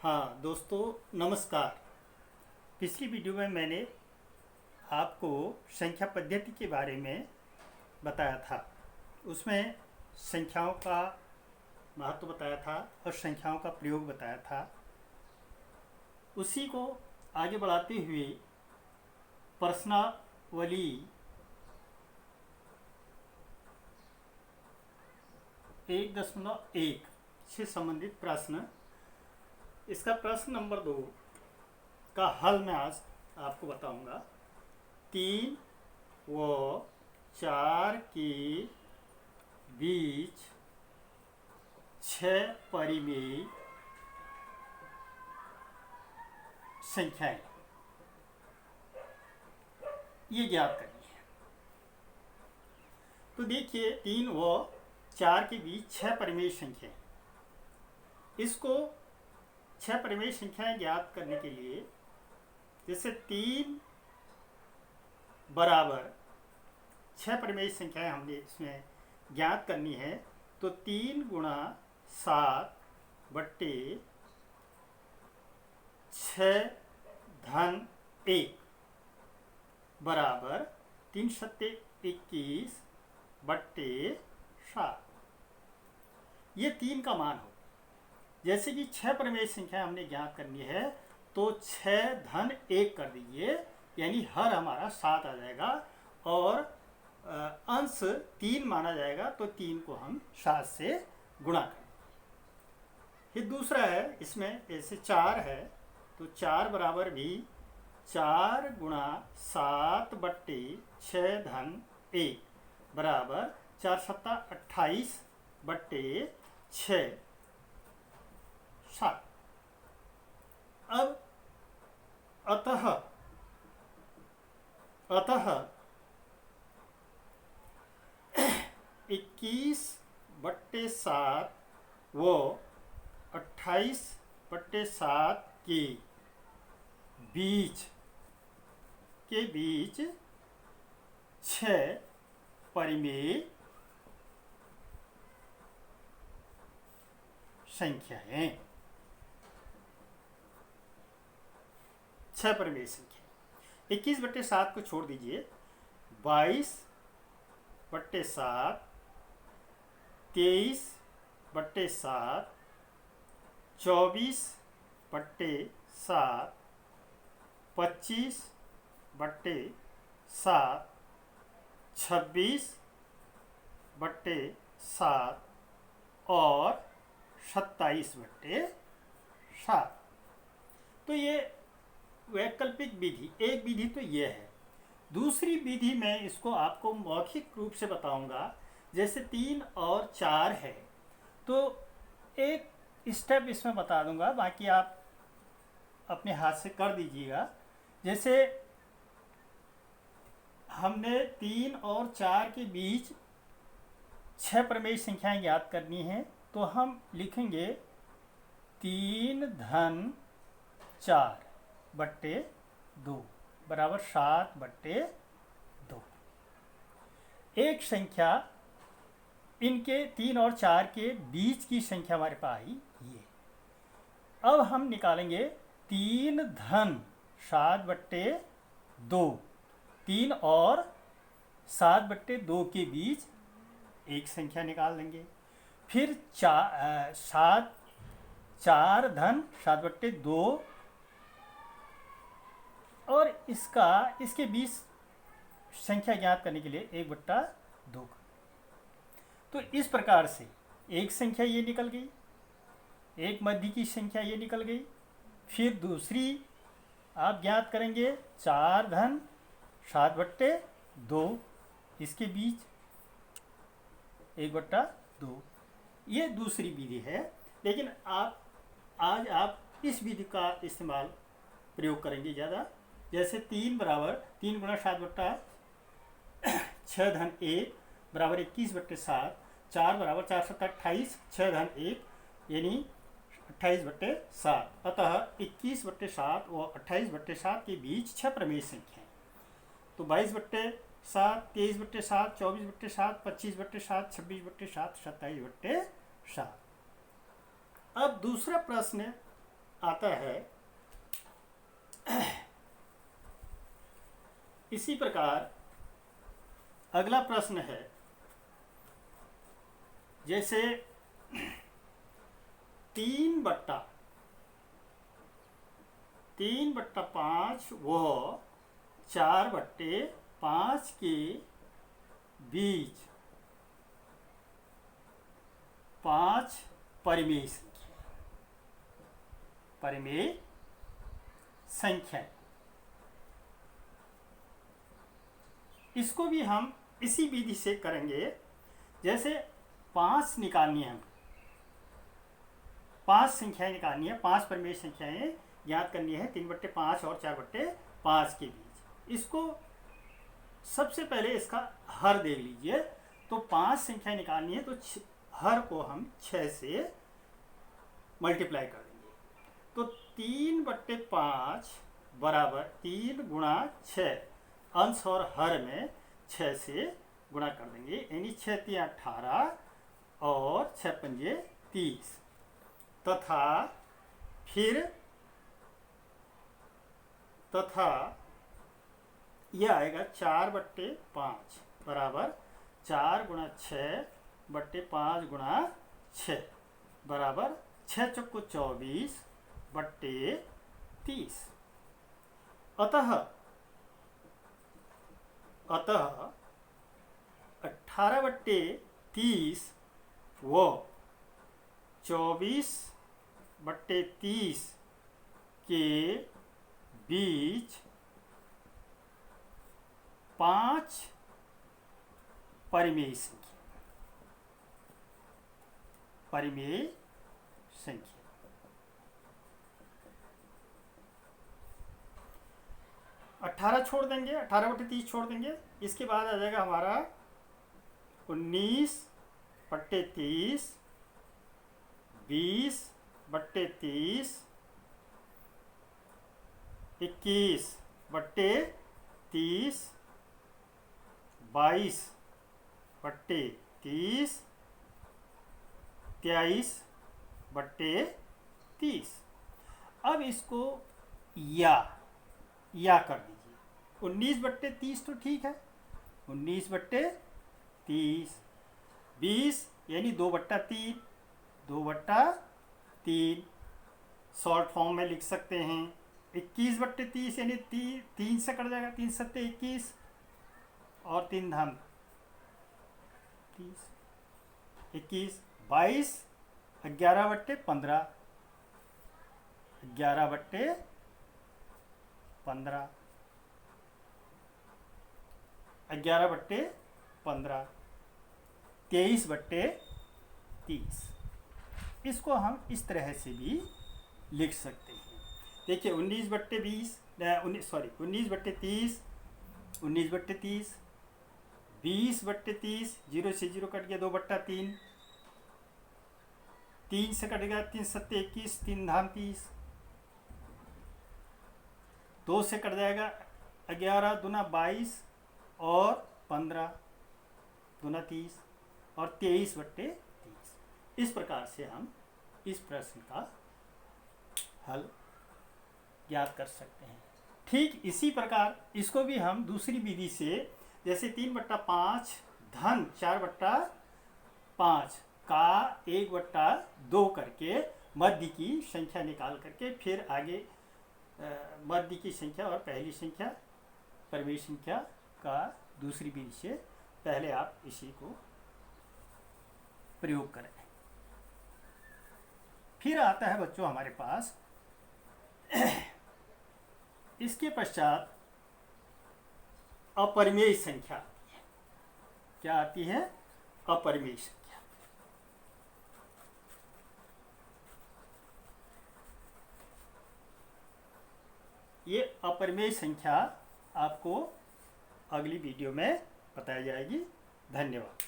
हाँ दोस्तों, नमस्कार। पिछली वीडियो में मैंने आपको संख्या पद्धति के बारे में बताया था। उसमें संख्याओं का महत्व बताया था और संख्याओं का प्रयोग बताया था। उसी को आगे बढ़ाते हुए प्रश्नावली 1.1 से संबंधित प्रश्न, इसका प्रश्न नंबर 2 का हल मैं आज आपको बताऊंगा। 3 व 4 के बीच 6 परिमेय संख्याएं, ये ज्ञात करनी है। तो देखिए, 3 व 4 के बीच 6 परिमेय संख्याएं, इसको 6 परिमेय संख्याएं ज्ञात करने के लिए, जैसे 3 बराबर 6 परिमेय संख्याएं हमने इसमें ज्ञात करनी है। तो 3 गुणा 7 बट्टे 6 धन 1 बराबर 3 सत्ते 21 बट्टे 7। ये 3 का मान हो। जैसे कि 6 परिमेय संख्या हमने ज्ञात करनी है, तो 6 धन 1 कर दीजिए, यानी हर हमारा 7 आ जाएगा और अंश 3 माना जाएगा। तो 3 को हम 7 से गुणा करेंगे। फिर दूसरा है, इसमें जैसे 4 है, तो 4 बराबर भी 4 गुणा 7 बट्टे 6 धन 1 बराबर 4 सत्ता 28 बट्टे 6 7। अब अतः 21 बट्टे 7 व 28 बट्टे 7 के बीच 6 परिमेय संख्याएं, 6 परिमेय संख्या। 21 बट्टे 7 को छोड़ दीजिए, 22 बट्टे 7, 23 बट्टे 7, 24 बट्टे 7, 25 बट्टे 7, 26 बट्टे 7 और 27 बट्टे 7। तो ये वैकल्पिक विधि, एक विधि तो ये है। दूसरी विधि में इसको आपको मौखिक रूप से बताऊंगा। जैसे 3 और 4 है, तो एक स्टेप इसमें बता दूंगा, बाकी आप अपने हाथ से कर दीजिएगा। जैसे हमने 3 और 4 के बीच 6 परिमेय संख्याएं ज्ञात करनी है, तो हम लिखेंगे 3 धन 4 बट्टे 2 बराबर 7 बट्टे 2। एक संख्या इनके 3 और 4 के बीच की संख्या हमारे पास आई ये। अब हम निकालेंगे 3 धन 7 बट्टे 2। 3 और 7 बट्टे 2 के बीच एक संख्या निकाल देंगे। फिर 4 धन 7 बट्टे 2 और इसके बीच संख्या ज्ञात करने के लिए 1 बट्टा 2। तो इस प्रकार से एक संख्या ये निकल गई, एक मध्य की संख्या ये निकल गई। फिर दूसरी आप ज्ञात करेंगे 4 धन 7 बट्टे 2, इसके बीच 1 बट्टा 2। ये दूसरी विधि है, लेकिन आज आप इस विधि का इस्तेमाल प्रयोग करेंगे ज़्यादा। जैसे 3 बराबर 3 गुणा 7 बट्टा 6 धन 1 बराबर 21 बट्टे 7, 4 बराबर 4 सत्ता 28, 6 धन 1 यानी 28 बट्टे 7। अतः 21 बट्टे 7 व 28 बट्टे 7 के बीच 6 परिमेय संख्याएं। तो 22 बट्टे 7, 23 बट्टे 7, 24 बट्टे 7, 25 बट्टे 7, 26 बट्टे 7, 27 बट्टे 7। अब दूसरा प्रश्न आता है इसी प्रकार अगला प्रश्न है, जैसे 3/5 वो 4/5 के बीच 5 परिमेय संख्या। इसको भी हम इसी विधि से करेंगे। जैसे 5 निकालनी है, 5 संख्याएं निकालनी है, 5 परिमेय संख्याएं ज्ञात करनी है 3/5 और 4/5 के बीच। इसको सबसे पहले इसका हर देख लीजिए। तो 5 संख्याएं निकालनी है, तो हर को हम 6 से मल्टीप्लाई कर देंगे। तो 3/5 बराबर 3 गुणा 6, अंश और हर में 6 से गुणा कर देंगे, यानी 6 3 18 और 6 पंजे 30, तथा यह आएगा 4/5 बराबर 4 गुणा 6/5 गुणा 6 बराबर 6 चौको 24/30। अतः 18/30 वो 24/30 के बीच 5 परिमेय संख्या। 18 छोड़ देंगे, 18/30 छोड़ देंगे। इसके बाद आ जाएगा हमारा 19/30, 20/30, 21/30, 22/30, 23/30। अब इसको या कर दीजिए। 19/30 तो ठीक है, 19/30, 20 यानी 2/3, 2/3 शॉर्ट फॉर्म में लिख सकते हैं। 21/30 यानी 3 से कट जाएगा, 3 7 21 और 3 धाम 30, 21, 22, 11/15, 11/15, 11/15, 23/30। इसको हम इस तरह से भी लिख सकते हैं। देखिए 19/30, 19/30, 19/30, 20/30, 0 से 0 कट गया, 2/3, 3 से कट गया, 3 7 21, 3 धाम 30, 2 से कट जाएगा 11 दूना 22 और 15 दूना 30 और 23/30। इस प्रकार से हम इस प्रश्न का हल ज्ञात कर सकते हैं। ठीक इसी प्रकार इसको भी हम दूसरी विधि से, जैसे 3/5 धन 4/5 का 1/2 करके मध्य की संख्या निकाल करके फिर आगे मध्य की संख्या और पहली संख्या परिमेय संख्या का दूसरी विधि से पहले आप इसी को प्रयोग करें। फिर आता है बच्चों हमारे पास इसके पश्चात अपरिमेय संख्या। क्या आती है? अपरिमेय संख्या। ये अपरिमेय संख्या आपको अगली वीडियो में बताई जाएगी। धन्यवाद।